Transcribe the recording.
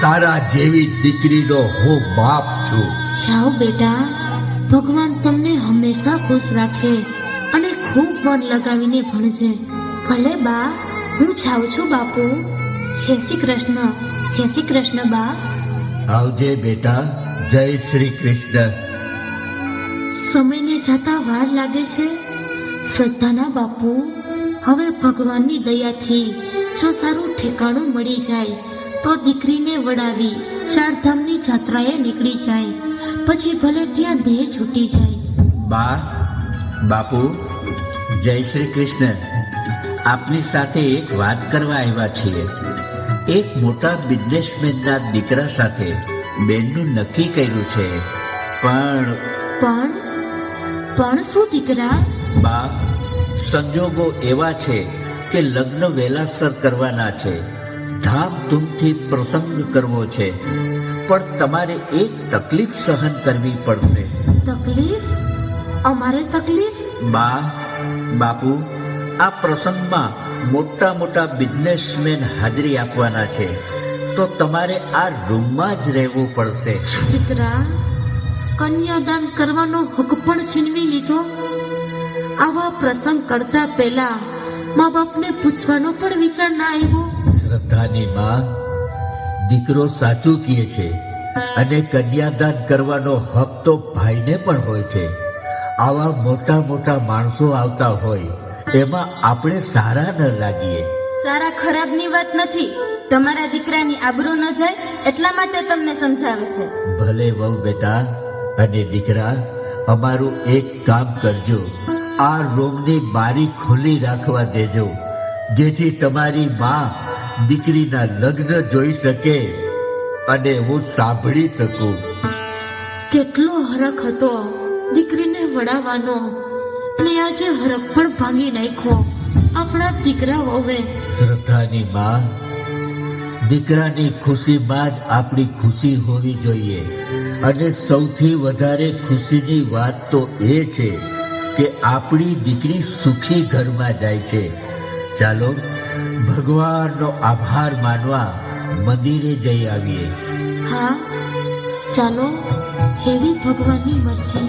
તારા જેવી દીકરીનો હું બાપ છું. જાઓ બેટા, ભગવાન તમને હંમેશા ખુશ રાખે અને ખૂબ મન લગાવીને ભણજે. ભલે બા, હું જાઉં છું બાપુ. જય શ્રી કૃષ્ણ. જય શ્રી કૃષ્ણ બા. આવજે બેટા. જય શ્રી કૃષ્ણ. સમયને જતા વાર લાગે છે. શ્રદ્ધાના બાપુ, હવે ભગવાનની દયાથી જો સારું ઠેકાણું મળી જાય તો દીકરીને વડાવી ચારધામની જાત્રાએ નીકળી જાય. પછી ભલે ત્યાં દેહ છૂટી જાય. બા, બાપુ, જય શ્રી કૃષ્ણ. આપની સાથે એક વાત કરવા આવ્યા છીએ. એક મોટા બિઝનેસમેનના દીકરા સાથે બેનનું નક્કી કર્યું છે. પણ શું દીકરા? બા, સંજોગો એવા છે કે લગ્ન વહેલાસર કરવાના છે. ધામધૂમથી પ્રસંગ કરવો છે. પણ તમારે એક તકલીફ સહન કરવી પડશે. તકલીફ? અમારે તકલીફ? બા, બાપુ, આ પ્રસંગમાં મોટા મોટા બિઝનેસમેન હાજરી આપવાના છે. તો તમારે આ રૂમમાં જ રહેવું પડશે. દીકરા, કન્યાદાન કરવાનો હક પણ છીનવી લીધો. આવા પ્રસંગ કરતા પહેલા મા બાપને પૂછવાનો પણ વિચાર ના આવ્યો. શ્રદ્ધાની માં, દીકરો સાચું કહે છે અને કન્યાદાન કરવાનો હક તો ભાઈને પણ હોય છે. આવા મોટા મોટા માણસો આવતા હોય એમાં આપણે સારા ન લાગીએ. સારા ખરાબની વાત નથી. તમારા દીકરાની આબરૂ ન જાય એટલા માટે તમને સમજાવે છે. ભલે વહુ બેટા અને દીકરા, અમારું એક કામ કરજો. આ રૂમની બારી ખુલ્લી રાખવા દેજો, જેથી તમારી માં દીકરીના લગ્ન જોઈ શકે અને હું સાંભળી શકું. કેટલો હરખ હતો દીકરીને વડાવવાનો, અને આજે હરખ પણ ભાંગી નાખ્યો આપણા દીકરા વહુએ. શ્રદ્ધાની માં, દીકરાની ખુશીમાં જ આપણી ખુશી હોવી જોઈએ. અને સૌથી વધારે ખુશીની વાત તો એ છે કે આપણી દીકરી સુખી ઘરમાં જાય છે. ચાલો ભગવાનનો આભાર માનવા મંદિરે જઈ આવીએ. હા, ચાલો, જેવી ભગવાનની મરજી.